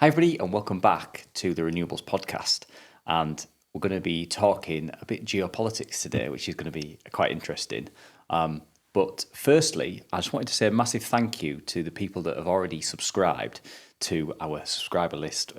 Hi, everybody, and welcome back to the Renewables Podcast. And we're going to be talking a bit geopolitics today, which is going to be quite interesting. But firstly, I just wanted to say a massive thank you to the people that have already subscribed to our subscriber list.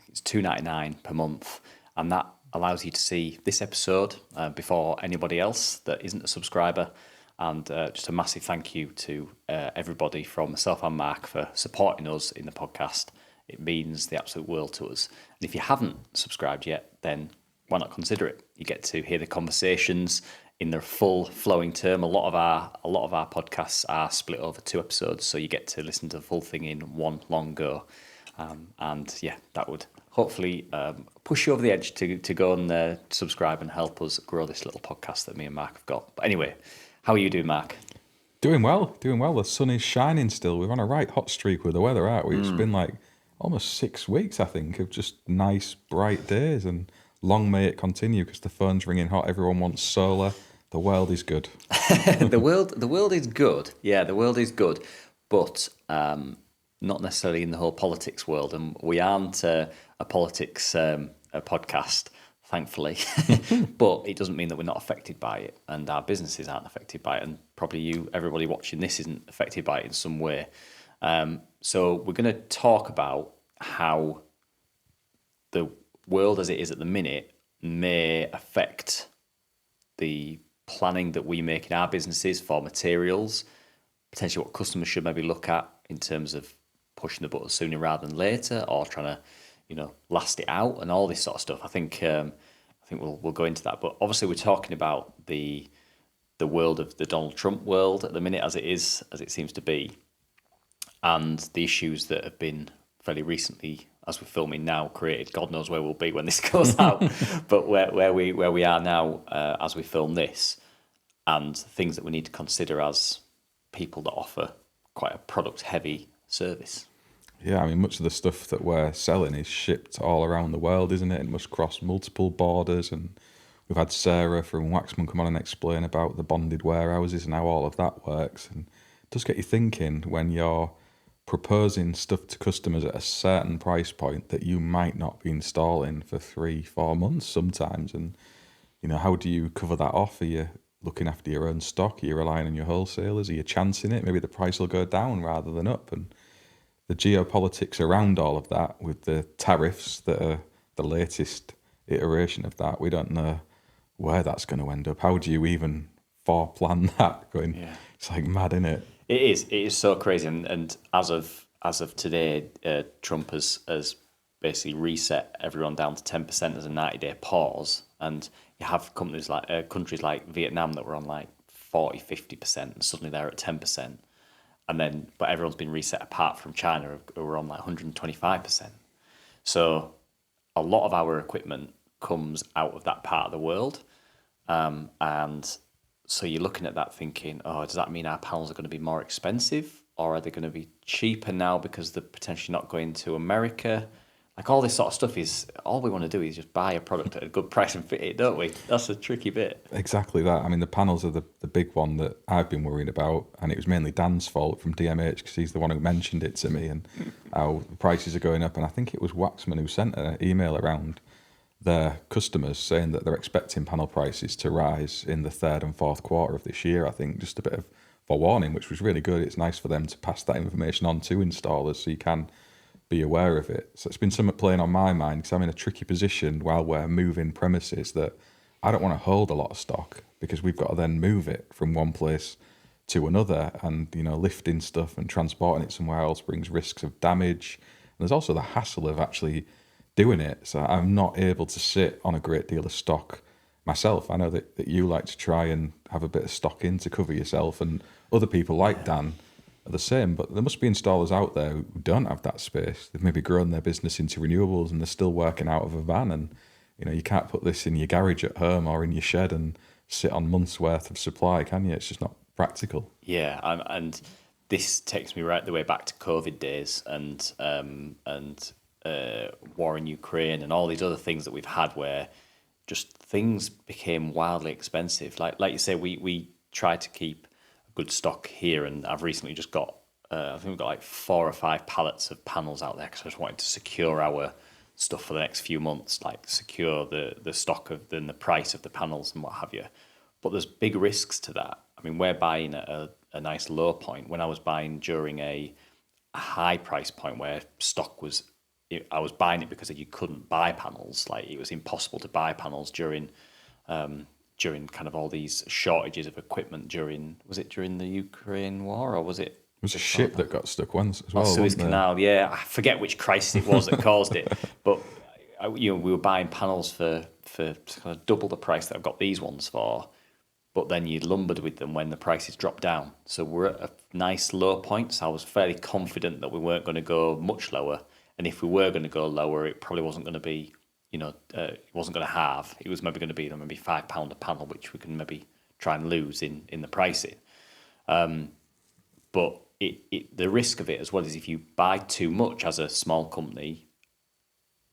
It's $2.99 per month, and that allows you to see this episode before anybody else that isn't a subscriber. And just a massive thank you to everybody from myself and Mark for supporting us in the podcast. It means the absolute world to us. And if you haven't subscribed yet, then why not consider it? You get to hear the conversations in their full flowing term. A lot of our podcasts are split over 2 episodes, so you get to listen to the full thing in one long go. And yeah, that would hopefully push you over the edge to go and subscribe and help us grow this little podcast that me and Mark have got. But anyway, how are you doing, Mark? Doing well. The sun is shining still. We're on a right hot streak with the weather, aren't we? It's been like almost 6 weeks, I think, of just nice, bright days, and long may it continue because the phone's ringing hot. Everyone wants solar. The world is good. The world is good. Yeah, the world is good, but not necessarily in the whole politics world. And we aren't a politics a podcast, thankfully. But it doesn't mean that we're not affected by it, and our businesses aren't affected by it, and probably everybody watching this, isn't affected by it in some way. So we're going to talk about how the world as it is at the minute may affect the planning that we make in our businesses for materials, potentially what customers should maybe look at in terms of pushing the button sooner rather than later, or trying to, last it out and all this sort of stuff. I think we'll go into that. But obviously we're talking about the world of the Donald Trump world at the minute as it seems to be. And the issues that have been fairly recently, as we're filming now, created. God knows where we'll be when this goes out, but where we are now as we film this, and things that we need to consider as people that offer quite a product-heavy service. Yeah, I mean, much of the stuff that we're selling is shipped all around the world, isn't it? It must cross multiple borders, and we've had Sarah from Waxman come on and explain about the bonded warehouses and how all of that works. And it does get you thinking when you're proposing stuff to customers at a certain price point that you might not be installing for 3-4 months sometimes. And, how do you cover that off? Are you looking after your own stock? Are you relying on your wholesalers? Are you chancing it? Maybe the price will go down rather than up. And the geopolitics around all of that with the tariffs that are the latest iteration of that, we don't know where that's going to end up. How do you even foreplan that? It's like mad, isn't it? It is so crazy, and as of today, Trump has basically reset everyone down to 10% as a 90-day pause, and you have countries like Vietnam that were on like 40-50%, and suddenly they're at 10%, but everyone's been reset apart from China, who were on like 125%. So a lot of our equipment comes out of that part of the world, and so you're looking at that thinking, does that mean our panels are going to be more expensive, or are they going to be cheaper now because they're potentially not going to America? Like all this sort of stuff is, all we want to do is just buy a product at a good price and fit it, don't we? That's the tricky bit. Exactly that. I mean, the panels are the big one that I've been worrying about, and it was mainly Dan's fault from DMH because he's the one who mentioned it to me and how the prices are going up. And I think it was Waxman who sent an email around their customers saying that they're expecting panel prices to rise in the 3rd and 4th quarter of this year. I think just a bit of forewarning, which was really good. It's nice for them to pass that information on to installers so you can be aware of it. So it's been something playing on my mind because I'm in a tricky position while we're moving premises that I don't want to hold a lot of stock because we've got to then move it from one place to another, and lifting stuff and transporting it somewhere else brings risks of damage. And there's also the hassle of actually doing it. So I'm not able to sit on a great deal of stock myself. I know that you like to try and have a bit of stock in to cover yourself, and other people like Dan are the same, but there must be installers out there who don't have that space. They've maybe grown their business into renewables and they're still working out of a van, and you can't put this in your garage at home or in your shed and sit on months worth of supply, can you? It's just not practical. Yeah, and this takes me right the way back to COVID days and war in Ukraine and all these other things that we've had where just things became wildly expensive. Like you say, we try to keep a good stock here, and I've recently just got I think we've got like 4 or 5 pallets of panels out there because I just wanted to secure our stuff for the next few months, like secure the stock of the price of the panels and what have you. But there's big risks to that. I mean, we're buying at a nice low point. When I was buying during a high price point where stock was, I was buying it because you couldn't buy panels. Like it was impossible to buy panels during kind of all these shortages of equipment was it during the Ukraine war or was it? It was a ship that got stuck once as well. Suez Canal, yeah. I forget which crisis it was that caused it, but we were buying panels for kind of double the price that I've got these ones for. But then you lumbered with them when the prices dropped down. So we're at a nice low point. So I was fairly confident that we weren't going to go much lower. And if we were going to go lower, it probably wasn't going to be, it wasn't going to halve. It was maybe going to be maybe £5 a panel, which we can maybe try and lose in the pricing. But the risk of it as well is if you buy too much as a small company,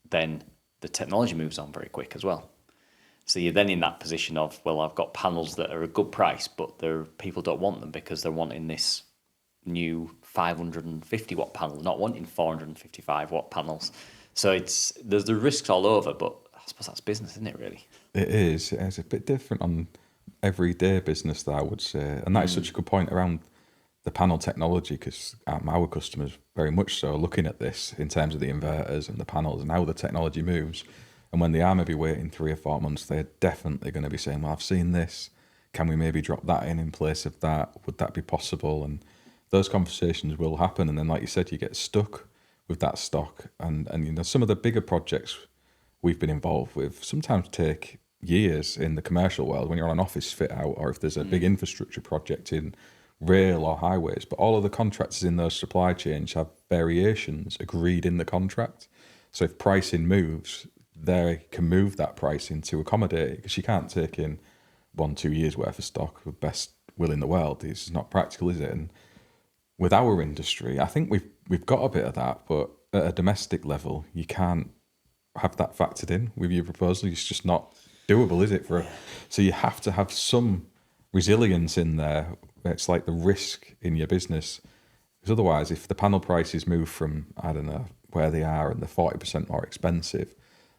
then the technology moves on very quick as well. So you're then in that position of, well, I've got panels that are a good price, but people don't want them because they're wanting this new 550 watt panel, not wanting 455 watt panels. So there's the risks all over, but I suppose that's business, isn't it, really? It is. It's a bit different on everyday business, that I would say. And that is such a good point around the panel technology, because our customers very much so are looking at this in terms of the inverters and the panels and how the technology moves. And when they are maybe waiting 3 or 4 months, they're definitely going to be saying, well, I've seen this. Can we maybe drop that in place of that? Would that be possible? And those conversations will happen. And then, like you said, you get stuck with that stock. And some of the bigger projects we've been involved with sometimes take years in the commercial world when you're on an office fit out, or if there's a big infrastructure project in rail or highways. But all of the contractors in those supply chains have variations agreed in the contract. So if pricing moves, they can move that pricing to accommodate it, because you can't take in 1-2 years worth of stock with best will in the world. It's not practical, is it? And with our industry, I think we've got a bit of that, but at a domestic level, you can't have that factored in with your proposal. It's just not doable, is it? So you have to have some resilience in there. It's like the risk in your business, because otherwise, if the panel prices move from, I don't know, where they are and they're 40% more expensive,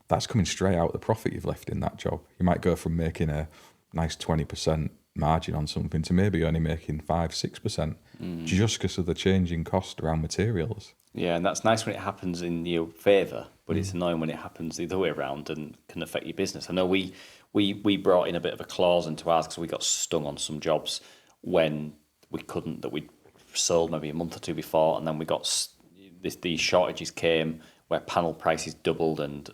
that's coming straight out of the profit you've left in that job. You might go from making a nice 20% margin on something to maybe only making 5-6%, just because of the changing cost around materials. Yeah, and that's nice when it happens in your favour, but it's annoying when it happens the other way around and can affect your business. I know we brought in a bit of a clause into ours because we got stung on some jobs when we couldn't, that we'd sold maybe a month or two before, and then we got these shortages came where panel prices doubled and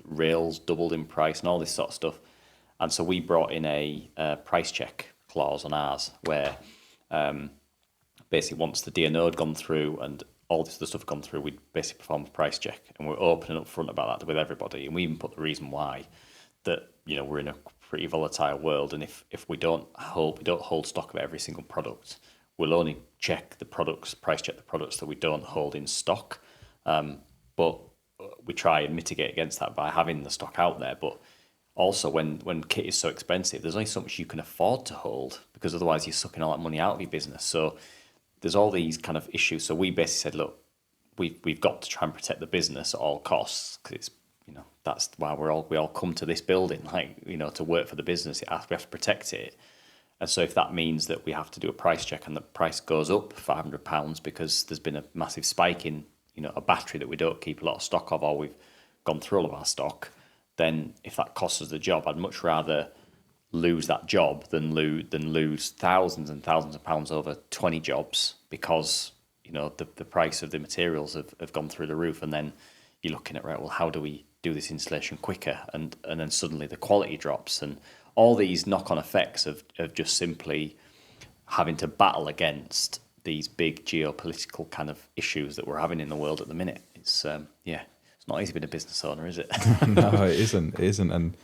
rails doubled in price and all this sort of stuff. And so we brought in a price check clause on ours where basically once the DNO had gone through and all this other stuff had gone through, we'd basically perform a price check, and we're open and upfront about that with everybody. And we even put the reason why, that we're in a pretty volatile world, and if we don't hold stock of every single product, we'll only price check the products that we don't hold in stock. But we try and mitigate against that by having the stock out there. But also when kit is so expensive, there's only so much you can afford to hold, because otherwise you're sucking all that money out of your business. So there's all these kind of issues. So we basically said, look, we've got to try and protect the business at all costs, because it's that's why we all come to this building, to work for the business. We have to protect it. And so if that means that we have to do a price check and the price goes up £500 because there's been a massive spike in a battery that we don't keep a lot of stock of, or we've gone through all of our stock, then if that costs us the job, I'd much rather lose that job than lose thousands and thousands of pounds over 20 jobs because the price of the materials have gone through the roof. And then you're looking at, right, well, how do we do this installation quicker? And then suddenly the quality drops, and all these knock-on effects of just simply having to battle against these big geopolitical kind of issues that we're having in the world at the minute. It's it's not easy being a business owner, is it? No, it isn't. And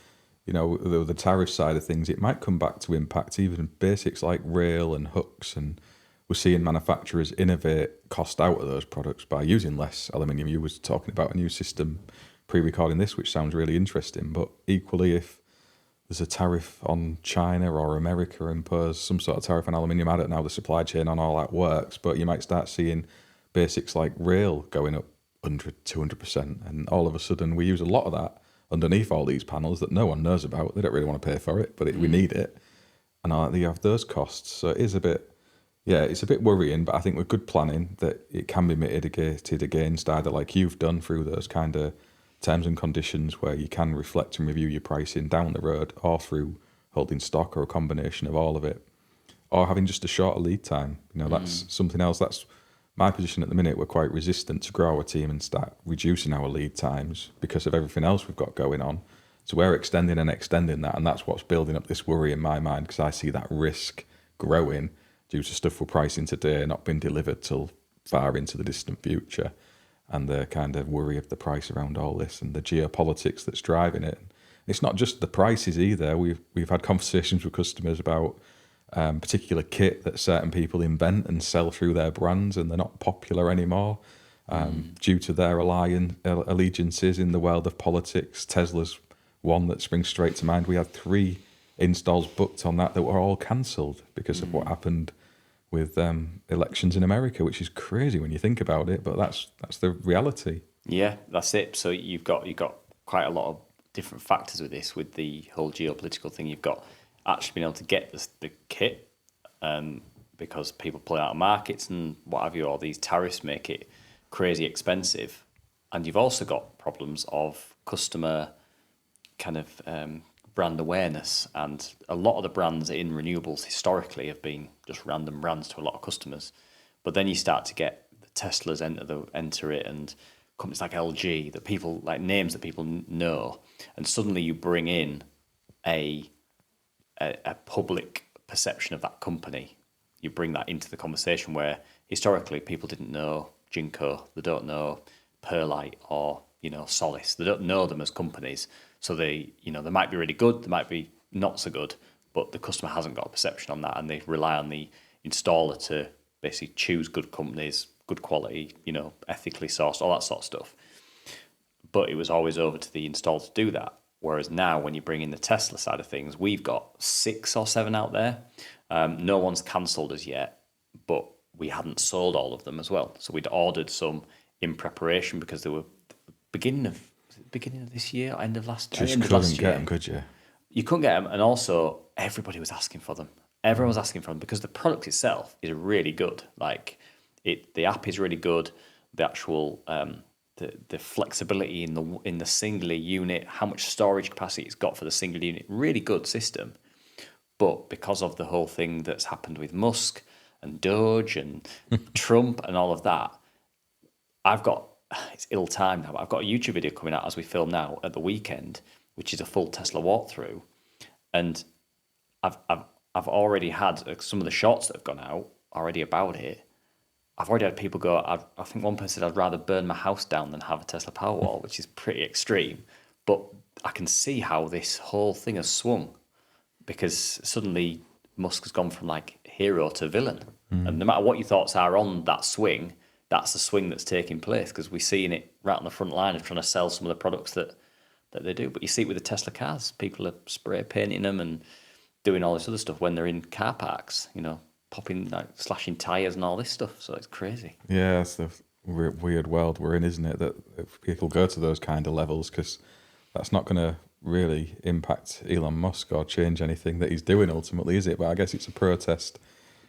the tariff side of things, it might come back to impact even basics like rail and hooks, and we're seeing manufacturers innovate cost out of those products by using less aluminium. You was talking about a new system pre-recording this, which sounds really interesting, but equally, if there's a tariff on China or America impose some sort of tariff on aluminium. I don't know how the supply chain on all that works, but you might start seeing basics like rail going up 100, 200%. And all of a sudden we use a lot of that underneath all these panels that no one knows about. They don't really want to pay for it, but we need it. And you have those costs. So it is a bit, it's a bit worrying, but I think with good planning that it can be mitigated against, either like you've done through those kind of terms and conditions where you can reflect and review your pricing down the road, or through holding stock, or a combination of all of it, or having just a shorter lead time. That's something else. That's my position at the minute. We're quite resistant to grow our team and start reducing our lead times because of everything else we've got going on. So we're extending that, and that's what's building up this worry in my mind, because I see that risk growing due to stuff we're pricing today not being delivered till far into the distant future, and the kind of worry of the price around all this and the geopolitics that's driving it. It's not just the prices either. We've had conversations with customers about particular kit that certain people invent and sell through their brands, and they're not popular anymore due to their allegiances in the world of politics. Tesla's one that springs straight to mind. We had 3 installs booked on that were all cancelled because of what happened with elections in America, which is crazy when you think about it, but that's the reality. Yeah, that's it. So you've got quite a lot of different factors with this, with the whole geopolitical thing. You've got actually being able to get the kit because people pull out of markets and what have you, or these tariffs make it crazy expensive. And you've also got problems of customer kind of brand awareness, and a lot of the brands in renewables historically have been just random brands to a lot of customers. But then you start to get the Teslas enter it, and companies like LG, that people like, names that people know, and suddenly you bring in a public perception of that company. You bring that into the conversation where historically people didn't know Jinko, they don't know Perlite or Solis, they don't know them as companies. So they might be really good, they might be not so good, but the customer hasn't got a perception on that, and they rely on the installer to basically choose good companies, good quality, ethically sourced, all that sort of stuff. But it was always over to the installer to do that. Whereas now, when you bring in the Tesla side of things, we've got 6 or 7 out there. No one's cancelled as yet, but we hadn't sold all of them as well. So we'd ordered some in preparation because they were beginning of this year, end of last year. Just couldn't get them, could you? You couldn't get them, and also everybody was asking for them. Everyone was asking for them because the product itself is really good. Like the app is really good. The actual the flexibility in the singular unit, how much storage capacity it's got for the single unit, really good system. But because of the whole thing that's happened with Musk and Doge and Trump and all of that, it's ill timed now, but I've got a YouTube video coming out as we film now at the weekend, which is a full Tesla walkthrough, and I've already had some of the shorts that have gone out already about it. I've already had people go, I think one person said, I'd rather burn my house down than have a Tesla Powerwall, which is pretty extreme. But I can see how this whole thing has swung, because suddenly Musk has gone from like hero to villain. And no matter what your thoughts are on that swing, that's the swing that's taking place, because we're seeing it right on the front line of trying to sell some of the products that they do. But you see it with the Tesla cars. People are spray painting them and doing all this other stuff when they're in car parks, popping, like slashing tyres and all this stuff. So it's crazy. Yeah, it's the weird world we're in, isn't it? That if people go to those kind of levels, because that's not going to really impact Elon Musk or change anything that he's doing ultimately, is it? But I guess it's a protest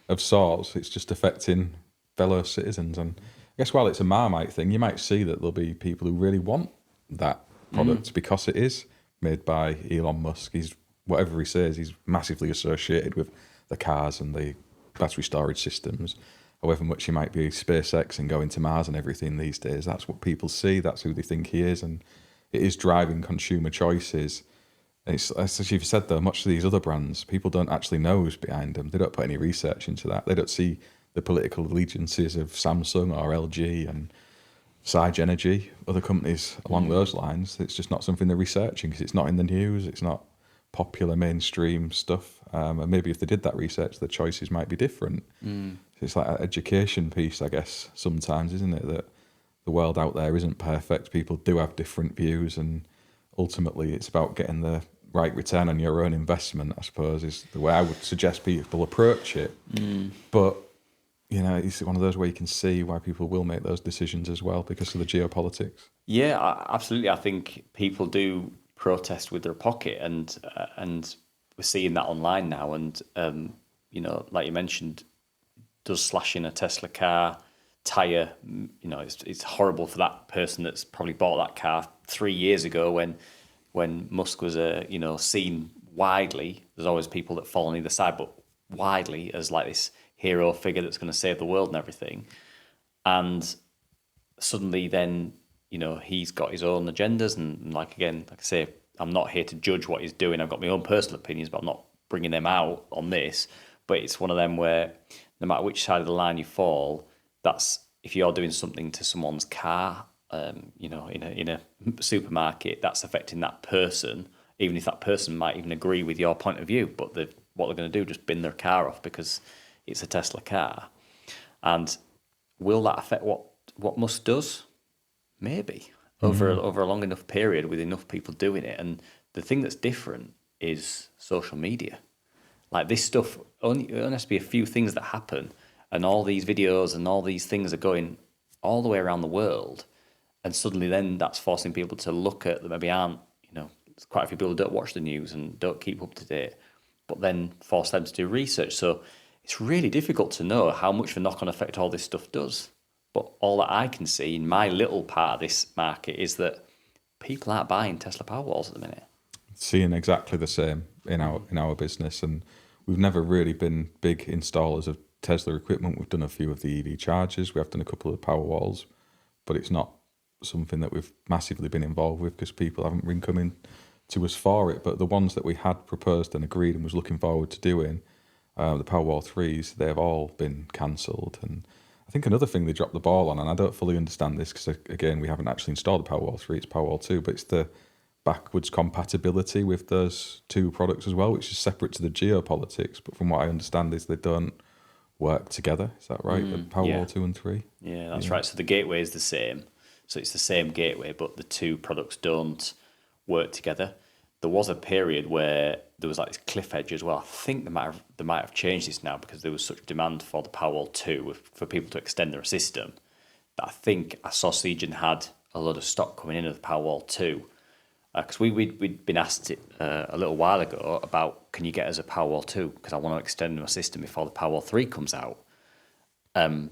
of sorts. It's just affecting fellow citizens. And I guess while it's a Marmite thing, you might see that there'll be people who really want that product because it is made by Elon Musk. Whatever he says, he's massively associated with the cars and the battery storage systems. However much he might be SpaceX and going to Mars and everything these days, that's what people see. That's who they think he is, and it is driving consumer choices. And it's, as you've said though, much of these other brands, people don't actually know who's behind them. They don't put any research into that. They don't see the political allegiances of Samsung or LG and Sage Energy, other companies along those lines. It's just not something they're researching because it's not in the news. It's not popular mainstream stuff. And maybe if they did that research, the choices might be different. So it's like an education piece, I guess, sometimes, isn't it? That the world out there isn't perfect. People do have different views, and ultimately it's about getting the right return on your own investment, I suppose, is the way I would suggest people approach it. But it's one of those where you can see why people will make those decisions as well because of the geopolitics. Yeah, absolutely. I think people do protest with their pocket, and we're seeing that online now. And like you mentioned, does slashing a Tesla car tire, it's horrible for that person that's probably bought that car 3 years ago when Musk was seen widely. There's always people that fall on either side, but widely as like this hero figure that's going to save the world and everything. And suddenly then, he's got his own agendas. And like I say, I'm not here to judge what he's doing. I've got my own personal opinions, but I'm not bringing them out on this. But it's one of them where no matter which side of the line you fall, that's if you're doing something to someone's car, in a supermarket, that's affecting that person, even if that person might even agree with your point of view. But what they're going to do, just bin their car off because it's a Tesla car. And will that affect what Musk does? Maybe over a long enough period with enough people doing it. And the thing that's different is social media. Like this stuff, it only has to be a few things that happen, and all these videos and all these things are going all the way around the world, and suddenly then that's forcing people to look at that maybe aren't, there's quite a few people who don't watch the news and don't keep up to date, but then force them to do research. So it's really difficult to know how much of a knock-on effect all this stuff does. But all that I can see in my little part of this market is that people aren't buying Tesla Powerwalls at the minute. Seeing exactly the same in our business, and we've never really been big installers of Tesla equipment. We've done a few of the EV chargers, we have done a couple of the Powerwalls, but it's not something that we've massively been involved with because people haven't been coming to us for it. But the ones that we had proposed and agreed and was looking forward to doing, the Powerwall 3s, they've all been cancelled. And I think another thing they dropped the ball on, and I don't fully understand this because, again, we haven't actually installed the Powerwall 3, it's Powerwall 2, but it's the backwards compatibility with those two products as well, which is separate to the geopolitics. But from what I understand is they don't work together. Is that right? The Powerwall 2 and 3? Yeah, that's right. So the gateway is the same. So it's the same gateway, but the two products don't work together. There was a period where there was like this cliff edge as well. I think they might have changed this now because there was such demand for the Powerwall 2 for people to extend their system that I think I saw Siegen had a lot of stock coming in of the Powerwall 2. Because we'd been asked it a little while ago about, can you get us a Powerwall 2? Because I want to extend my system before the Powerwall 3 comes out. And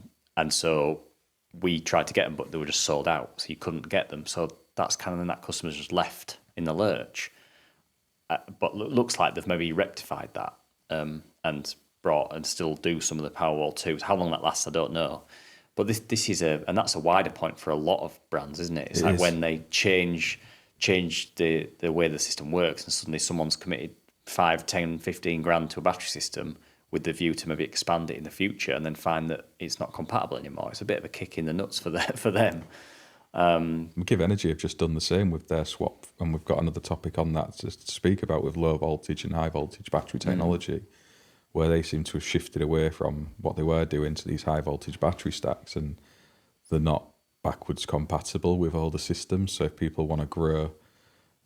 so we tried to get them, but they were just sold out. So you couldn't get them. So that's kind of then that customer's just left in the lurch. But looks like they've maybe rectified that and brought and still do some of the Powerwall 2s. How long that lasts, I don't know. But this is and that's a wider point for a lot of brands, isn't it? It's like when they change the way the system works and suddenly someone's committed 5, 10, 15 grand to a battery system with the view to maybe expand it in the future and then find that it's not compatible anymore. It's a bit of a kick in the nuts for them. Give Energy have just done the same with their swap, and we've got another topic on that to speak about with low voltage and high voltage battery technology, where they seem to have shifted away from what they were doing to these high voltage battery stacks, and they're not backwards compatible with all the systems. So if people want to grow,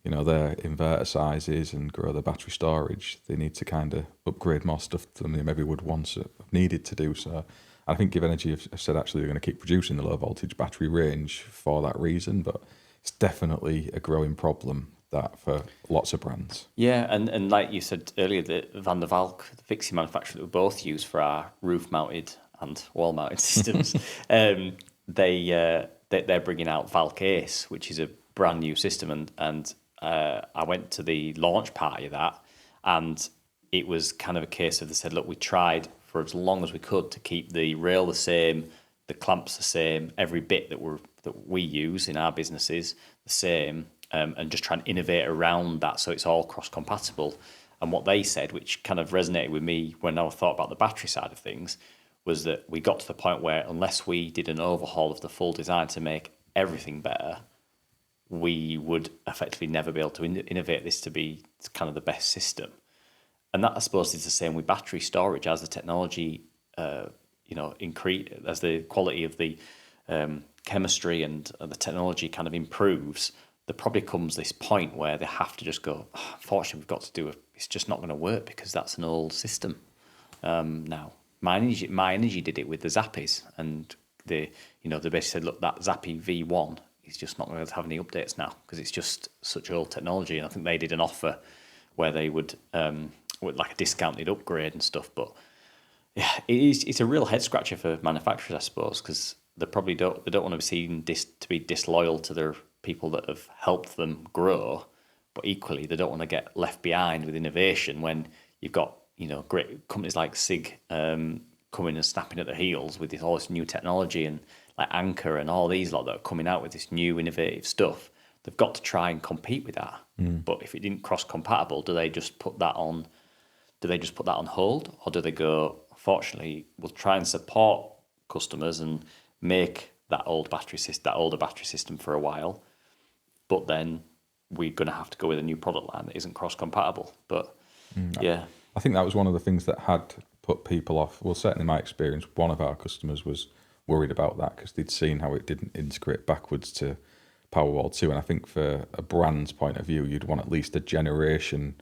their inverter sizes and grow their battery storage, they need to kind of upgrade more stuff than they maybe would once have needed to do so. I think Give Energy have said actually they're going to keep producing the low voltage battery range for that reason, but it's definitely a growing problem that for lots of brands. Yeah, and like you said earlier, the Van der Valk, the fixie manufacturer that we both use for our roof-mounted and wall-mounted systems, they're bringing out Valk Ace, which is a brand new system, and I went to the launch party of that, and it was kind of a case of they said, look, we tried for as long as we could to keep the rail the same, the clamps the same, every bit that we use in our businesses the same, and just try and innovate around that so it's all cross-compatible. And what they said, which kind of resonated with me when I thought about the battery side of things, was that we got to the point where unless we did an overhaul of the full design to make everything better, we would effectively never be able to innovate this to be kind of the best system. And that, I suppose, is the same with battery storage. As the technology, increase, as the quality of the chemistry and the technology kind of improves, there probably comes this point where they have to just go, "Oh, unfortunately, we've got to do it. It's just not going to work because that's an old system now. My energy did it with the Zappies, and they basically said, look, that Zappy V1 is just not going to have any updates now because it's just such old technology. And I think they did an offer where they would with like a discounted upgrade and stuff. But yeah, it's a real head scratcher for manufacturers, I suppose, because they probably don't want to be seen to be disloyal to their people that have helped them grow, but equally they don't want to get left behind with innovation when you've got great companies like SIG coming and snapping at their heels with all this new technology, and like Anchor and all these lot that are coming out with this new innovative stuff. They've got to try and compete with that. But if it didn't cross compatible, do they just put that on? Do they just put that on hold, or do they go, fortunately, we'll try and support customers and make that older battery system for a while, but then we're going to have to go with a new product line that isn't cross compatible. But yeah, I think that was one of the things that had put people off. Well, certainly in my experience, one of our customers was worried about that because they'd seen how it didn't integrate backwards to Powerwall 2. And I think for a brand's point of view, you'd want at least a generation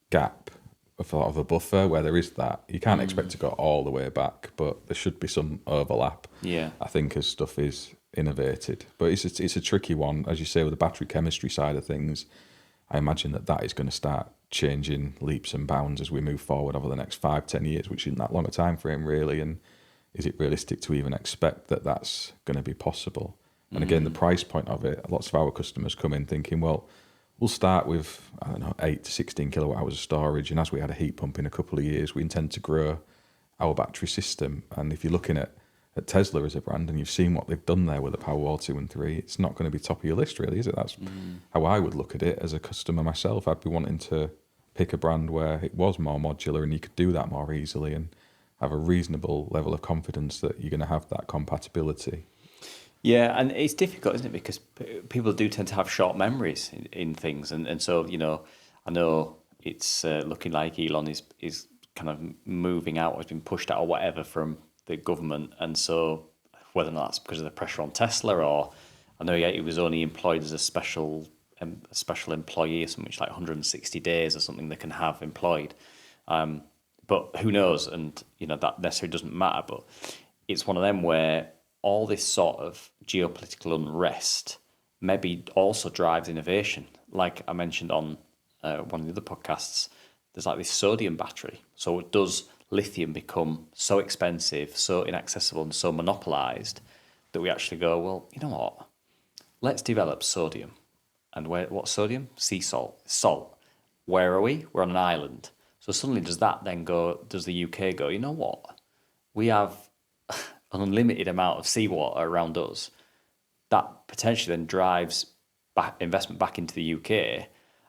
gap of a buffer where there is that. You can't expect to go all the way back, but there should be some overlap. Yeah, I think as stuff is innovated. But it's a tricky one. As you say, with the battery chemistry side of things, I imagine that is going to start changing leaps and bounds as we move forward over the next 5-10 years, which isn't that long a time frame really. And is it realistic to even expect that that's going to be possible? And again, the price point of it, lots of our customers come in thinking, well, we'll start with, 8 to 16 kilowatt hours of storage. And as we had a heat pump in a couple of years, we intend to grow our battery system. And if you're looking at Tesla as a brand and you've seen what they've done there with the Powerwall 2 and 3, it's not going to be top of your list really, is it? That's how I would look at it as a customer myself. I'd be wanting to pick a brand where it was more modular and you could do that more easily and have a reasonable level of confidence that you're going to have that compatibility. Yeah, and it's difficult, isn't it? Because people do tend to have short memories in things, and so I know it's looking like Elon is kind of moving out, or has been pushed out, or whatever from the government, and so whether or not that's because of the pressure on Tesla, or I know he was only employed as a special employee or something, which like 160 days or something they can have employed, but who knows? And that necessarily doesn't matter, but it's one of them where all this sort of geopolitical unrest maybe also drives innovation. Like I mentioned on one of the other podcasts, there's like this sodium battery. So does lithium become so expensive, so inaccessible, and so monopolized that we actually go, well, you know what? Let's develop sodium. And what's sodium? Sea salt. Salt. Where are we? We're on an island. So suddenly does the UK go, you know what? We have an unlimited amount of seawater around us. That potentially then drives investment back into the UK.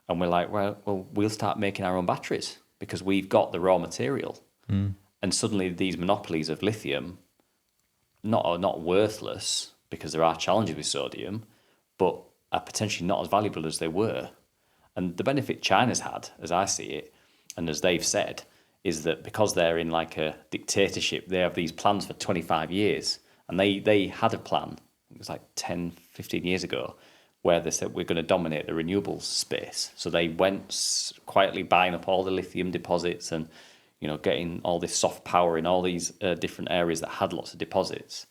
And we're like, well, we'll start making our own batteries because we've got the raw material. And suddenly these monopolies of lithium are not worthless because there are challenges with sodium, but are potentially not as valuable as they were. And the benefit China's had, as I see it, and as they've said, is that because they're in like a dictatorship, they have these plans for 25 years. And they had a plan, it was like 10, 15 years ago, where they said we're going to dominate the renewables space. So they went quietly buying up all the lithium deposits and getting all this soft power in all these different areas that had lots of deposits.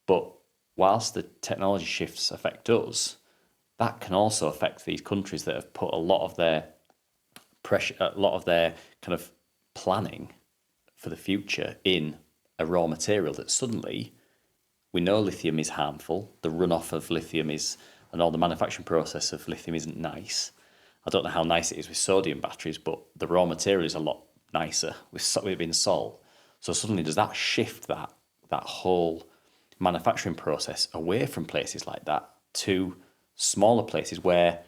But whilst the technology shifts affect us, that can also affect these countries that have put a lot of their pressure, a lot of their kind of planning for the future in a raw material that suddenly we know lithium is harmful. The runoff of lithium and all the manufacturing process of lithium isn't nice. I don't know how nice it is with sodium batteries, but the raw material is a lot nicer with being salt. So suddenly does that shift that whole manufacturing process away from places like that to smaller places where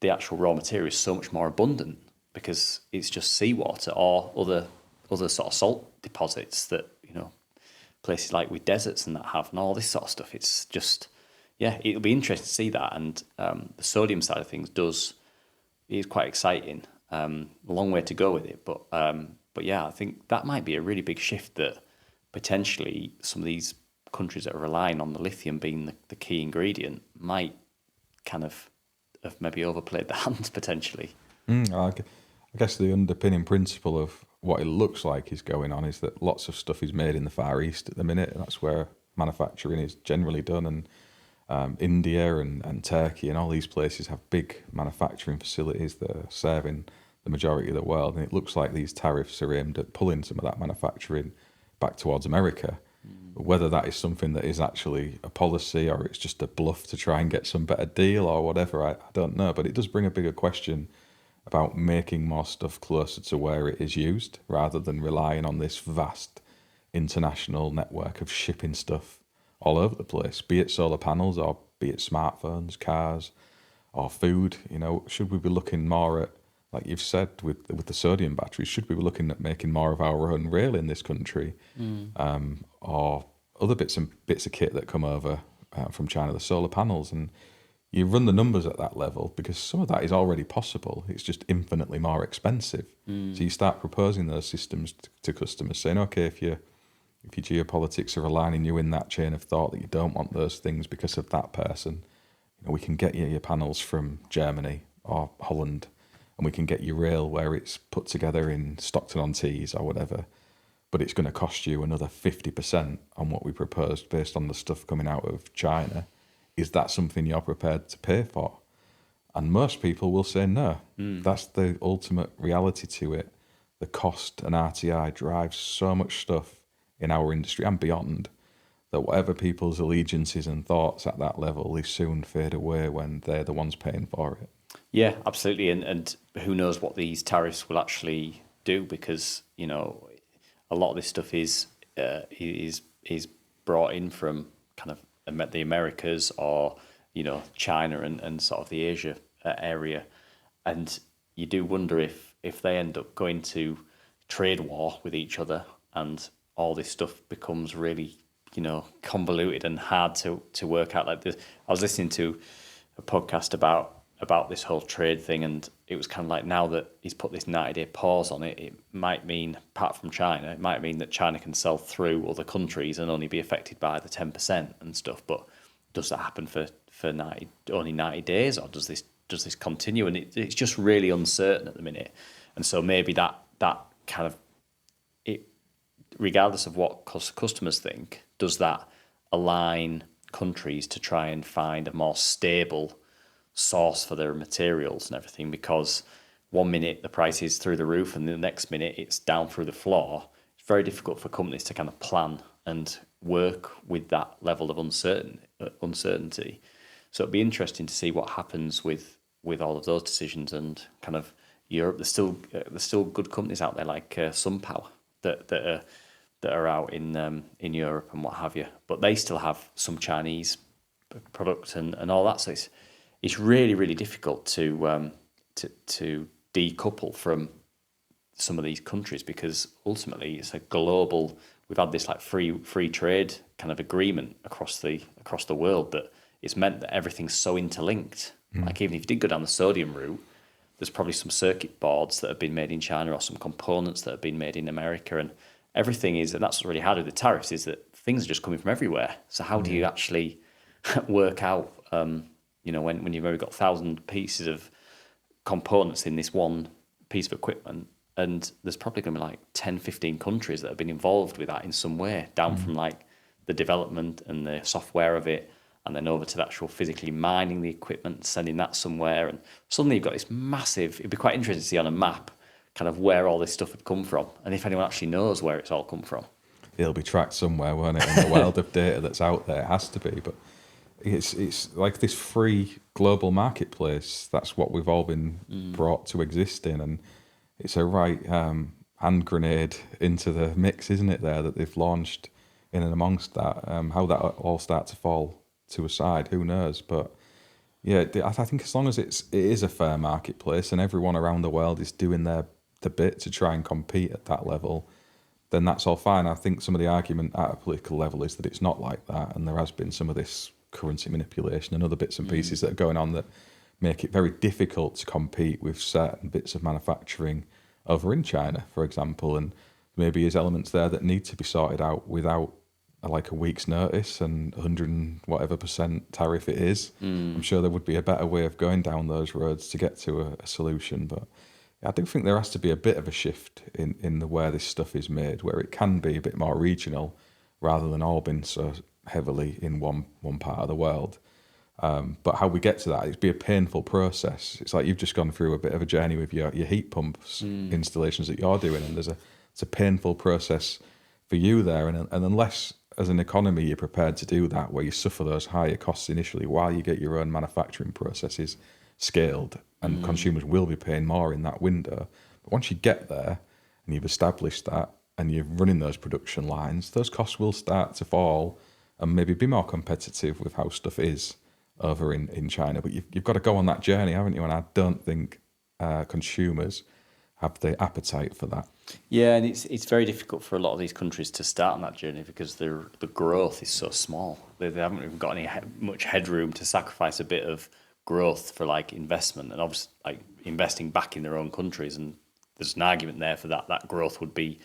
the actual raw material is so much more abundant because it's just seawater or other sort of salt deposits that places like with deserts and that have, and all this sort of stuff. It's just, yeah, it'll be interesting to see that. And the sodium side of things is quite exciting. A long way to go with it, but yeah, I think that might be a really big shift that potentially some of these countries that are relying on the lithium being the key ingredient might kind of have maybe overplayed the hand potentially. I guess the underpinning principle of what it looks like is going on is that lots of stuff is made in the Far East at the minute, and that's where manufacturing is generally done. And India and Turkey and all these places have big manufacturing facilities that are serving the majority of the world. And it looks like these tariffs are aimed at pulling some of that manufacturing back towards America. Whether that is something that is actually a policy or it's just a bluff to try and get some better deal or whatever, I don't know. But it does bring a bigger question about making more stuff closer to where it is used rather than relying on this vast international network of shipping stuff all over the place, be it solar panels or be it smartphones, cars, or food. Should we be looking more at, like you've said, with the sodium batteries, should we be looking at making more of our own rail in this country, or other bits of kit that come over from China, the solar panels? And you run the numbers at that level because some of that is already possible. It's just infinitely more expensive. So you start proposing those systems to customers, saying, okay, if your geopolitics are aligning you in that chain of thought that you don't want those things because of that person, we can get you your panels from Germany or Holland, and we can get you rail where it's put together in Stockton-on-Tees or whatever, but it's going to cost you another 50% on what we proposed based on the stuff coming out of China. Is that something you're prepared to pay for? And most people will say no. That's the ultimate reality to it. The cost and RTI drives so much stuff in our industry and beyond that whatever people's allegiances and thoughts at that level, they soon fade away when they're the ones paying for it. Yeah, absolutely. And who knows what these tariffs will actually do, because, a lot of this stuff is brought in from kind of the Americas or, China and sort of the Asia area. And you do wonder if they end up going to trade war with each other and all this stuff becomes really, convoluted and hard to work out. Like this, I was listening to a podcast about this whole trade thing, and it was kind of like, now that he's put this 90-day pause on it, it might mean, apart from China, it might mean that China can sell through other countries and only be affected by the 10% and stuff. But does that happen for only 90 days, or does this continue? And it's just really uncertain at the minute. And so maybe that kind of, regardless of what customers think, does that align countries to try and find a more stable source for their materials and everything? Because one minute the price is through the roof and the next minute it's down through the floor. It's very difficult for companies to kind of plan and work with that level of uncertainty. So it'd be interesting to see what happens with all of those decisions. And kind of Europe, there's still good companies out there like SunPower that are out in Europe and what have you, but they still have some Chinese products and all that. So it's really, really difficult to decouple from some of these countries, because ultimately it's a global. We've had this like free trade kind of agreement across the world that it's meant that everything's so interlinked. Like even if you did go down the sodium route, there's probably some circuit boards that have been made in China or some components that have been made in America, and everything is. And that's what's really hard with the tariffs, is that things are just coming from everywhere. So how do you actually work out? When you've only got 1,000 pieces of components in this one piece of equipment, and there's probably going to be like 10, 15 countries that have been involved with that in some way, down from like the development and the software of it, and then over to the actual physically mining the equipment, sending that somewhere. And suddenly you've got this massive, it'd be quite interesting to see on a map kind of where all this stuff had come from, and if anyone actually knows where it's all come from. It'll be tracked somewhere, won't it? In the world of data that's out there, it has to be. But it's like this free global marketplace. That's what we've all been brought to exist in, and it's a right hand grenade into the mix, isn't it? There that they've launched in and amongst that. How that all start to fall to a side, who knows? But yeah, I think as long as it is a fair marketplace and everyone around the world is doing the bit to try and compete at that level, then that's all fine. I think some of the argument at a political level is that it's not like that, and there has been some of this currency manipulation and other bits and pieces that are going on that make it very difficult to compete with certain bits of manufacturing over in China, for example. And maybe there's elements there that need to be sorted out without like a week's notice and 100 and whatever % tariff it is. I'm sure there would be a better way of going down those roads to get to a solution. But I do think there has to be a bit of a shift in the where this stuff is made, where it can be a bit more regional rather than all being so heavily in one part of the world. But how we get to that, it'd be a painful process. It's like you've just gone through a bit of a journey with your heat pumps installations that you're doing, and it's a painful process for you there. And unless, as an economy, you're prepared to do that, where you suffer those higher costs initially while you get your own manufacturing processes scaled, and consumers will be paying more in that window. But once you get there and you've established that and you're running those production lines, those costs will start to fall and maybe be more competitive with how stuff is over in China. But you've got to go on that journey, haven't you? And I don't think consumers have the appetite for that. Yeah, and it's very difficult for a lot of these countries to start on that journey because the growth is so small. They haven't even got much headroom to sacrifice a bit of growth for like investment, and obviously like investing back in their own countries. And there's an argument there for that. That growth would be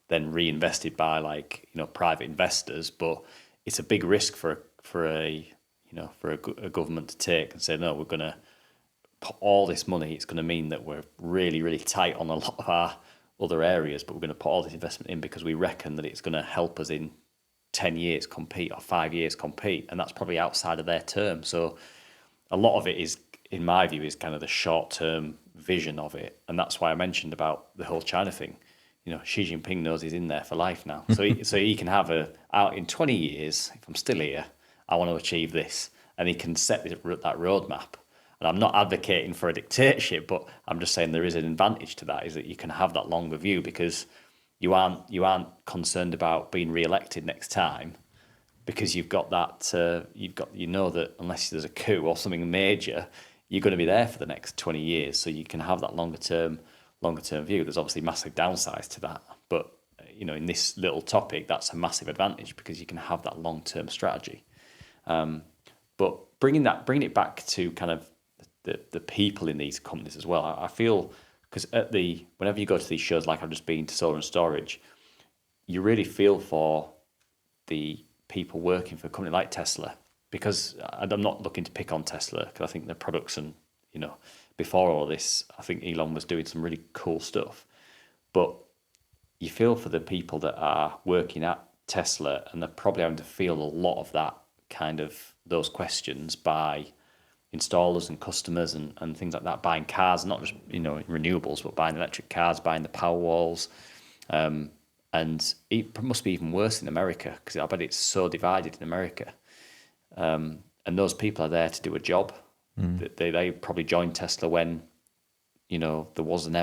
then reinvested by like private investors, but it's a big risk for a government to take and say, no, we're going to put all this money. It's going to mean that we're really, really tight on a lot of our other areas, but we're going to put all this investment in because we reckon that it's going to help us in 10 years compete or 5 years compete. And that's probably outside of their term. So a lot of it is, in my view, is kind of the short-term vision of it. And that's why I mentioned about the whole China thing. Xi Jinping knows he's in there for life now. So he can have out in 20 years, if I'm still here, I want to achieve this. And he can set that roadmap. And I'm not advocating for a dictatorship, but I'm just saying there is an advantage to that, is that you can have that longer view because you aren't concerned about being re-elected next time, because you've got that that unless there's a coup or something major, you're going to be there for the next 20 years. So you can have that longer term view. There's obviously massive downsides to that, but in this little topic, that's a massive advantage because you can have that long term strategy. But bringing it back to kind of the people in these companies as well, I feel, because whenever you go to these shows, like I've just been to Solar and Storage, you really feel for the people working for a company like Tesla, because I'm not looking to pick on Tesla, because I think their products and before all this, I think Elon was doing some really cool stuff, but you feel for the people that are working at Tesla, and they're probably having to feel a lot of that kind of those questions by installers and customers and things like that, buying cars, not just renewables, but buying electric cars, buying the power walls, and it must be even worse in America, because I bet it's so divided in America, and those people are there to do a job. They probably joined Tesla when there wasn't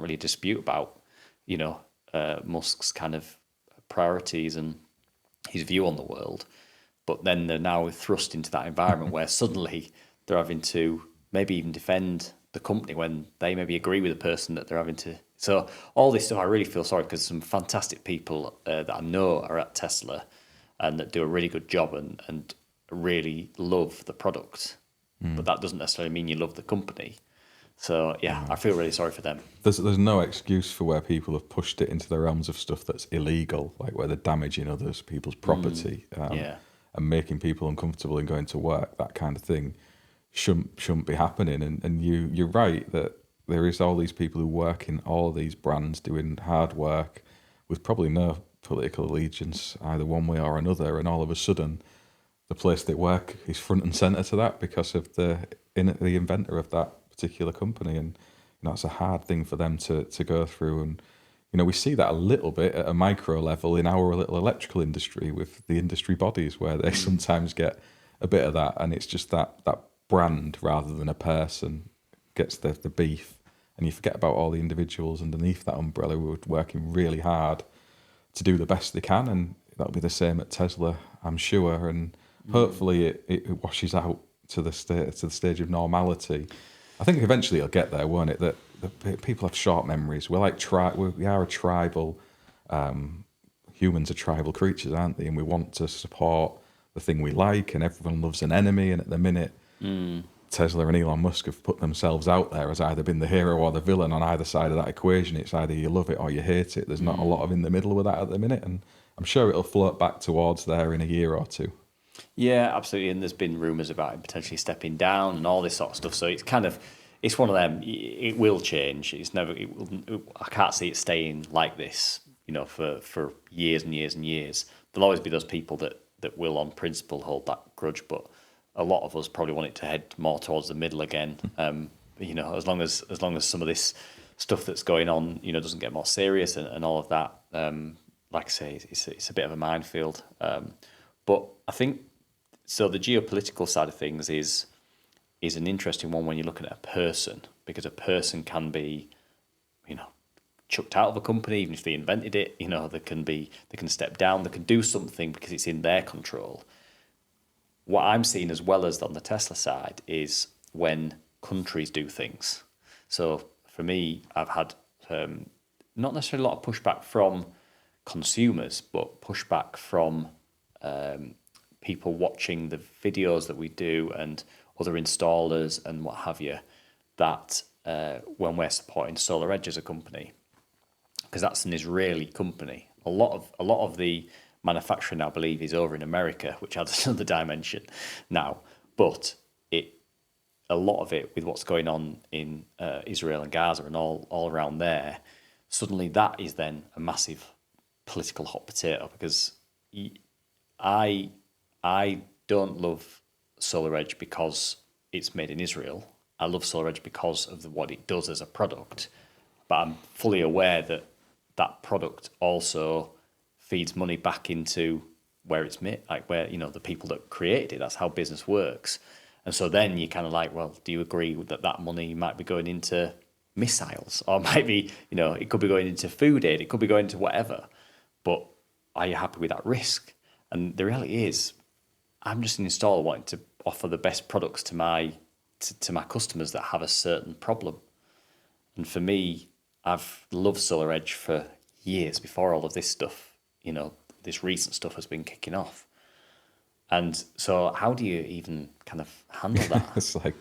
really a dispute about Musk's kind of priorities and his view on the world, but then they're now thrust into that environment where suddenly they're having to maybe even defend the company when they maybe agree with the person that they're having to. So all this stuff, I really feel sorry, because some fantastic people that I know are at Tesla and that do a really good job and really love the product. But that doesn't necessarily mean you love the company. So yeah, I feel really sorry for them. There's no excuse for where people have pushed it into the realms of stuff that's illegal, like where they're damaging others, people's property, and making people uncomfortable and going to work. That kind of thing shouldn't be happening. And you're right that there is all these people who work in all these brands doing hard work with probably no political allegiance either one way or another, and all of a sudden the place they work is front and centre to that because of the inventor of that particular company. And it's a hard thing for them to go through. And we see that a little bit at a micro level in our little electrical industry with the industry bodies, where they sometimes get a bit of that, and it's just that brand rather than a person gets the beef, and you forget about all the individuals underneath that umbrella who are working really hard to do the best they can. And that'll be the same at Tesla, I'm sure, and hopefully it washes out to the stage of normality. I think eventually it'll get there, won't it? That people have short memories. We're like we are a tribal. Humans are tribal creatures, aren't they? And we want to support the thing we like, and everyone loves an enemy. And at the minute, Tesla and Elon Musk have put themselves out there as either been the hero or the villain on either side of that equation. It's either you love it or you hate it. There's not a lot of in the middle with that at the minute, and I'm sure it'll float back towards there in a year or two. Yeah, absolutely. And there's been rumours about him potentially stepping down and all this sort of stuff. So it's kind of, it's one of them. It will change. It's never. It will, I can't see it staying like this. For years and years and years. There'll always be those people that will, on principle, hold that grudge. But a lot of us probably want it to head more towards the middle again. As long as some of this stuff that's going on, doesn't get more serious and all of that. Like I say, it's a bit of a minefield. But I think so. The geopolitical side of things is an interesting one when you're looking at a person, because a person can be, chucked out of a company even if they invented it. They can step down, they can do something because it's in their control. What I'm seeing as well as on the Tesla side is when countries do things. So for me, I've had not necessarily a lot of pushback from consumers, but pushback from people watching the videos that we do and other installers and what have you, that when we're supporting SolarEdge as a company, because that's an Israeli company. A lot of the manufacturing, I believe, is over in America, which adds another dimension now. But a lot of it with what's going on in Israel and Gaza and all around there, suddenly that is then a massive political hot potato, because I don't love SolarEdge because it's made in Israel. I love SolarEdge because of what it does as a product, but I'm fully aware that that product also feeds money back into where it's made, like where, the people that created it. That's how business works. And so then you're kind of like, well, do you agree that money might be going into missiles, or might be, it could be going into food aid, it could be going into whatever, but are you happy with that risk? And the reality is, I'm just an installer wanting to offer the best products to my customers that have a certain problem. And for me, I've loved SolarEdge for years before all of this stuff, this recent stuff has been kicking off. And so how do you even kind of handle that? It's like,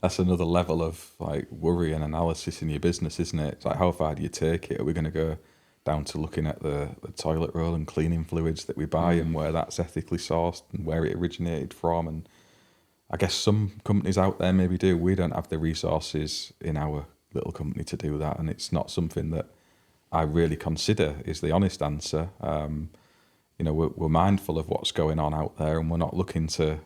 that's another level of like worry and analysis in your business, isn't it? It's like, how far do you take it? Are we going to go down to looking at the toilet roll and cleaning fluids that we buy and where that's ethically sourced and where it originated from? And I guess some companies out there maybe do. We don't have the resources in our little company to do that, and it's not something that I really consider is the honest answer. We're mindful of what's going on out there, and we're not looking to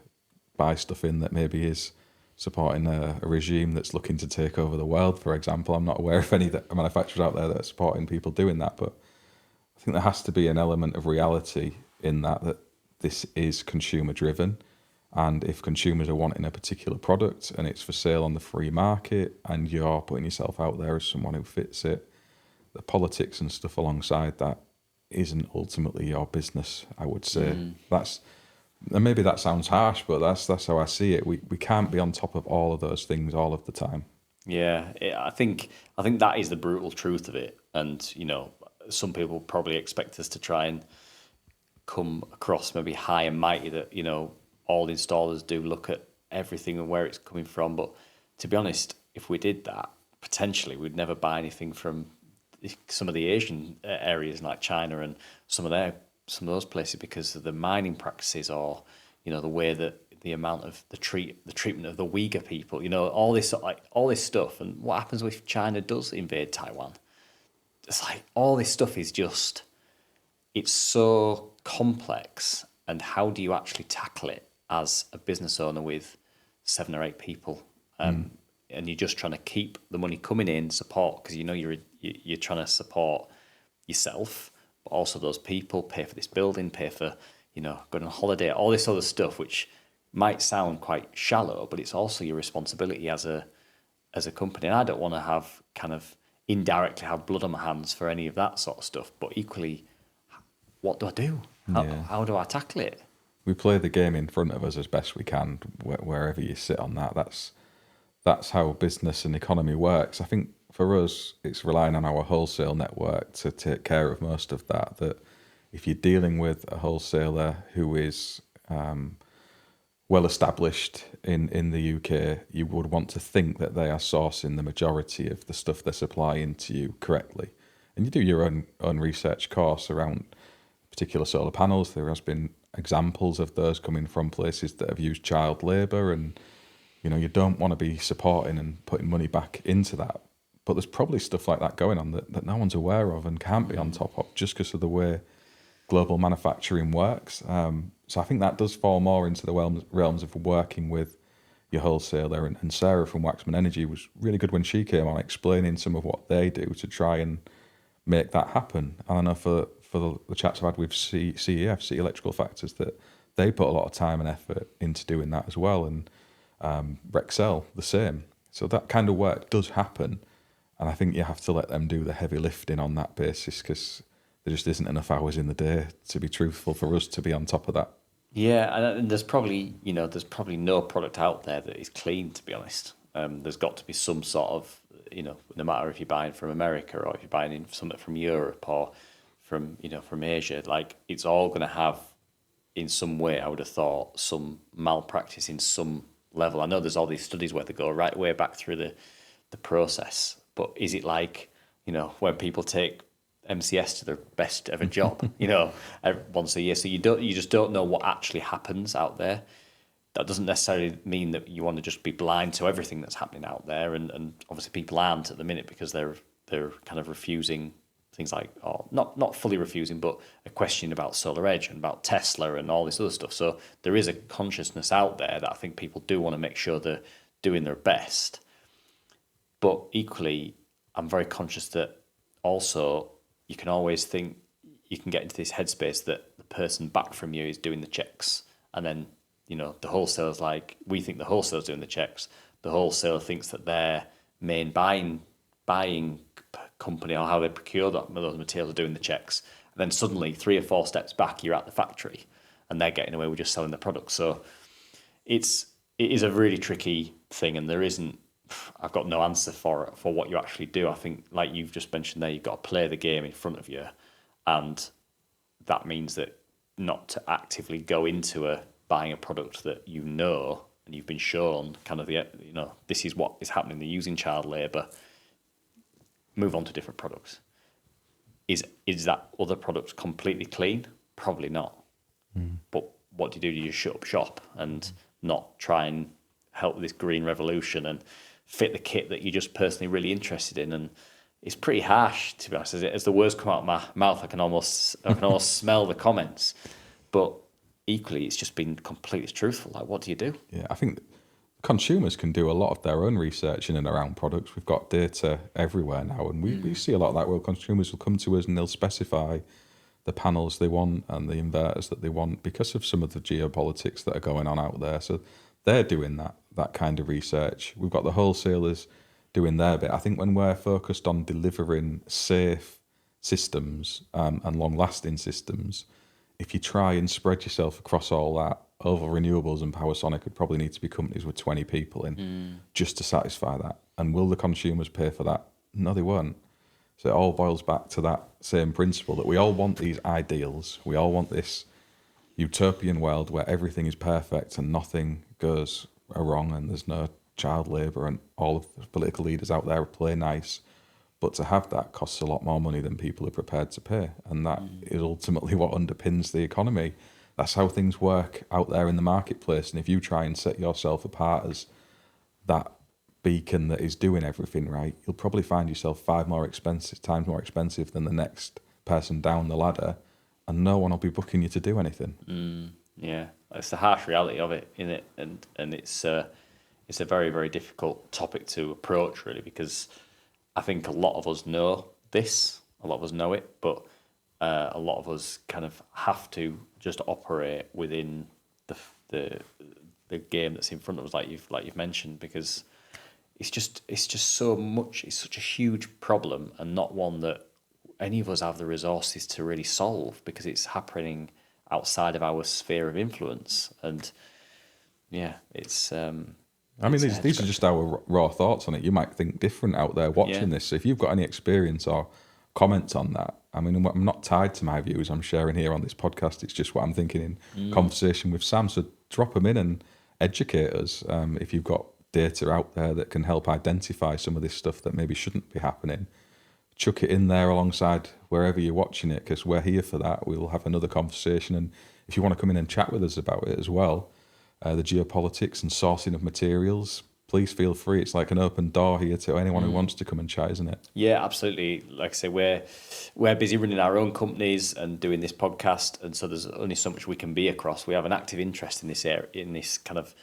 buy stuff in that maybe is supporting a regime that's looking to take over the world, for example. I'm not aware of any manufacturers out there that are supporting people doing that, but I think there has to be an element of reality in that this is consumer driven. And if consumers are wanting a particular product and it's for sale on the free market and you're putting yourself out there as someone who fits it, the politics and stuff alongside that isn't ultimately your business, I would say. And maybe that sounds harsh, but that's how I see it. We can't be on top of all of those things all of the time. Yeah, I think that is the brutal truth of it. And, some people probably expect us to try and come across maybe high and mighty that, all installers do look at everything and where it's coming from. But to be honest, if we did that, potentially we'd never buy anything from some of the Asian areas like China and some of those places, because of the mining practices, or the way that the amount of the treatment of the Uyghur people, all this stuff. And what happens if China does invade Taiwan? It's like all this stuff is just, it's so complex. And how do you actually tackle it as a business owner with 7 or 8 people? And you're just trying to keep the money coming in, support, because you're trying to support yourself, but also those people, pay for this building, pay for, going on holiday, all this other stuff, which might sound quite shallow, but it's also your responsibility as a company. And I don't want to have kind of indirectly have blood on my hands for any of that sort of stuff. But equally, what do I do? How do I tackle it? We play the game in front of us as best we can, wherever you sit on that. That's how business and economy works. I think for us, it's relying on our wholesale network to take care of most of that. That if you're dealing with a wholesaler who is well established in the UK, you would want to think that they are sourcing the majority of the stuff they're supplying to you correctly. And you do your own research course around particular solar panels. There has been examples of those coming from places that have used child labour, and you don't want to be supporting and putting money back into that. But there's probably stuff like that going on that no one's aware of and can't be on top of just because of the way global manufacturing works. So I think that does fall more into the realms of working with your wholesaler. And Sarah from Waxman Energy was really good when she came on explaining some of what they do to try and make that happen. And I know for the chats I've had with CEF, Sea Electrical Factors, that they put a lot of time and effort into doing that as well. And Rexel, the same. So that kind of work does happen. And I think you have to let them do the heavy lifting on that basis, because there just isn't enough hours in the day, to be truthful, for us to be on top of that. Yeah, and there's probably no product out there that is clean, to be honest. There's got to be some sort of, no matter if you're buying from America or if you're buying something from Europe or from Asia, like it's all going to have, in some way, I would have thought, some malpractice in some level. I know there's all these studies where they go right way back through the process, but is it like, when people take MCS to their best ever job, once a year? So you just don't know what actually happens out there. That doesn't necessarily mean that you want to just be blind to everything that's happening out there, and obviously people aren't at the minute, because they're kind of refusing things like, or not fully refusing, but a question about Solar Edge and about Tesla and all this other stuff. So there is a consciousness out there that I think people do want to make sure they're doing their best. But equally, I'm very conscious that also you can always think, you can get into this headspace that the person back from you is doing the checks, and then the wholesaler's like, we think the wholesaler's doing the checks. The wholesaler thinks that their main buying company, or how they procure those materials, are doing the checks. And then suddenly 3 or 4 steps back, you're at the factory, and they're getting away with just selling the product. So it is a really tricky thing, and I've got no answer for what you actually do. I think, like you've just mentioned there, you've got to play the game in front of you, and that means that not to actively go into buying a product that and you've been shown kind of this is what is happening, they're using child labour, move on to different products. Is that other product completely clean? Probably not. But what do? You just shut up shop and not try and help with this green revolution and fit the kit that you're just personally really interested in. And it's pretty harsh, to be honest. As the words come out of my mouth, I can almost smell the comments. But equally, it's just been completely truthful. Like, what do you do? Yeah, I think consumers can do a lot of their own research in and around products. We've got data everywhere now, and we see a lot of that where consumers will come to us and they'll specify the panels they want and the inverters that they want because of some of the geopolitics that are going on out there. So they're doing that kind of research. We've got the wholesalers doing their bit. I think when we're focused on delivering safe systems and long-lasting systems, if you try and spread yourself across all that, over renewables and Powersonic would probably need to be companies with 20 people in just to satisfy that. And will the consumers pay for that? No, they won't. So it all boils back to that same principle that we all want these ideals. We all want this utopian world where everything is perfect and nothing goes wrong and there's no child labour and all of the political leaders out there play nice. But to have that costs a lot more money than people are prepared to pay. And that is ultimately what underpins the economy. That's how things work out there in the marketplace. And if you try and set yourself apart as that beacon that is doing everything right, you'll probably find yourself times more expensive than the next person down the ladder, and no one will be booking you to do anything. Yeah, it's the harsh reality of it, isn't it? And it's a very, very difficult topic to approach, really, because I think a lot of us know this, a lot of us know it, but a lot of us kind of have to just operate within the game that's in front of us, like you've mentioned, because it's just so much. It's such a huge problem, and not one that any of us have the resources to really solve, because it's happening outside of our sphere of influence. And yeah, it's. I mean, these are just our raw thoughts on it. You might think different out there watching this. So if you've got any experience or comments on that, I mean, I'm not tied to my views I'm sharing here on this podcast. It's just what I'm thinking in conversation with Sam. So drop them in and educate us if you've got data out there that can help identify some of this stuff that maybe shouldn't be happening. chuck it in there alongside wherever you're watching it, because we're here for that. We'll have another conversation, and if you want to come in and chat with us about it as well, the geopolitics and sourcing of materials, please feel free. It's like an open door here to anyone who wants to come and chat, isn't it? Yeah, absolutely. Like I say, we're busy running our own companies and doing this podcast, and so there's only so much we can be across. We have an active interest in this area, in this kind of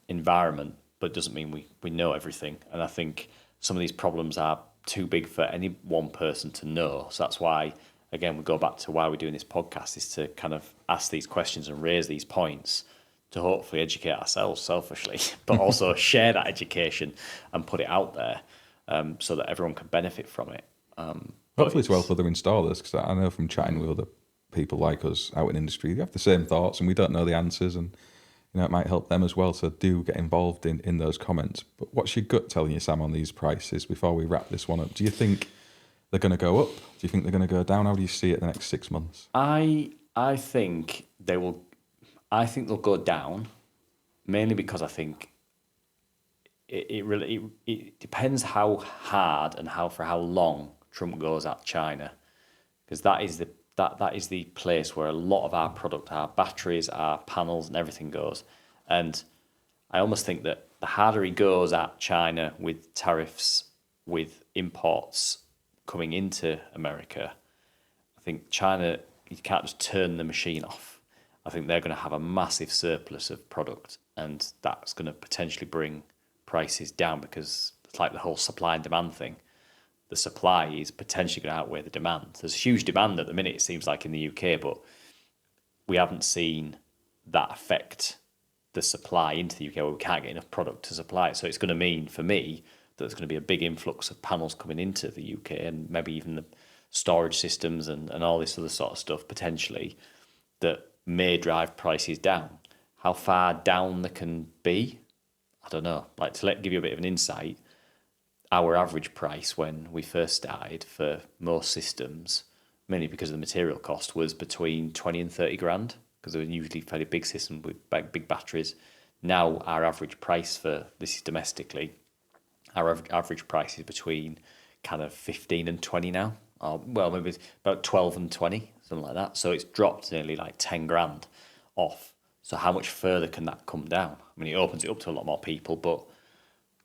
environment, but it doesn't mean we know everything. And I think some of these problems are too big for any one person to know. So that's why, again, we go back to why we're doing this podcast, is to kind of ask these questions and raise these points to hopefully educate ourselves selfishly, but also share that education and put it out there so that everyone can benefit from it. Hopefully to help other installers, because I know from chatting with other people like us out in industry, they have the same thoughts and we don't know the answers, and it might help them as well. So do get involved in those comments. But what's your gut telling you, Sam, on these prices before we wrap this one up? Do you think they're going to go up? Do you think they're going to go down? How do you see it the next 6 months? I think they will. I think they'll go down, mainly because I think it depends how hard and for how long Trump goes at China, because that is the place where a lot of our product, our batteries, our panels, and everything goes. And I almost think that the harder he goes at China with tariffs, with imports coming into America, I think China, you can't just turn the machine off. I think they're going to have a massive surplus of product, and that's going to potentially bring prices down, because it's like the whole supply and demand thing. The supply is potentially going to outweigh the demand. There's huge demand at the minute, it seems like, in the UK, but we haven't seen that affect the supply into the UK, where we can't get enough product to supply it. So it's going to mean, for me, that there's going to be a big influx of panels coming into the UK, and maybe even the storage systems and all this other sort of stuff, potentially, that may drive prices down. How far down they can be, I don't know. Like, to give you a bit of an insight, our average price when we first started for most systems, mainly because of the material cost, was between 20 and 30 grand, because they were usually fairly big systems with big batteries. Now our average price for, this is domestically, our average price is between kind of 15 and 20 now. Or, well, maybe it's about 12 and 20, something like that. So it's dropped nearly like 10 grand off. So how much further can that come down? I mean, it opens it up to a lot more people, but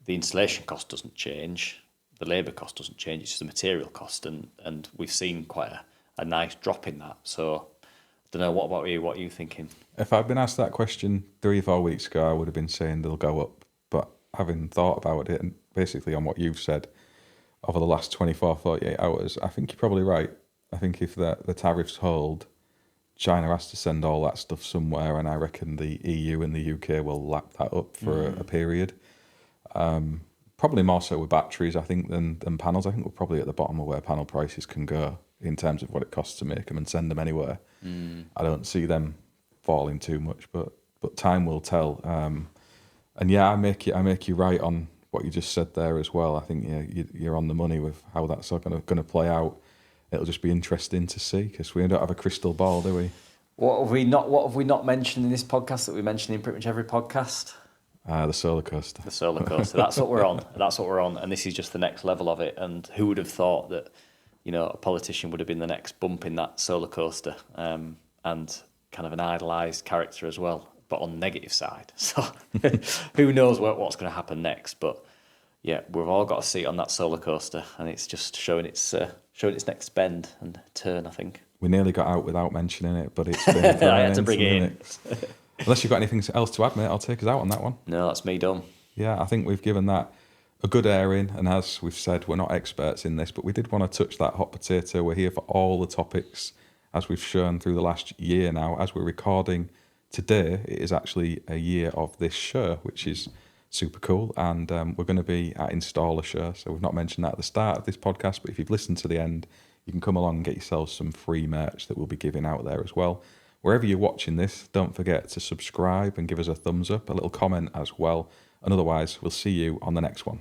the installation cost doesn't change. The labour cost doesn't change. It's just the material cost. And we've seen quite a nice drop in that. So I don't know, what about you? What are you thinking? If I'd been asked that question 3 or 4 weeks ago, I would have been saying they'll go up. But having thought about it, and basically on what you've said, over the last 24, 48 hours, I think you're probably right. I think if the tariffs hold, China has to send all that stuff somewhere, and I reckon the EU and the UK will lap that up for a period. Probably more so with batteries, I think, than panels. I think we're probably at the bottom of where panel prices can go in terms of what it costs to make them and send them anywhere. I don't see them falling too much, but time will tell. And yeah, I make you right on what you just said there as well. I think you're on the money with how that's going to play out. It'll just be interesting to see, because we don't have a crystal ball, do we? What have we not mentioned in this podcast that we mention in pretty much every podcast? The solar coaster. The solar coaster. That's what we're on. That's what we're on. And this is just the next level of it. And who would have thought that, a politician would have been the next bump in that solar coaster, and kind of an idolised character as well, but on the negative side. So who knows what's going to happen next? But yeah, we've all got a seat on that solar coaster, and it's just showing its next bend and turn, I think. We nearly got out without mentioning it, but it's been I had to bring it in. Unless you've got anything else to add, mate, I'll take us out on that one. No, that's me done. Yeah, I think we've given that a good airing, and as we've said, we're not experts in this, but we did want to touch that hot potato. We're here for all the topics, as we've shown through the last year now. As we're recording today, it is actually a year of this show, which is super cool, and we're going to be at Installer Show, so we've not mentioned that at the start of this podcast, but if you've listened to the end, you can come along and get yourselves some free merch that we'll be giving out there as well. Wherever you're watching this, don't forget to subscribe and give us a thumbs up, a little comment as well, and otherwise we'll see you on the next one.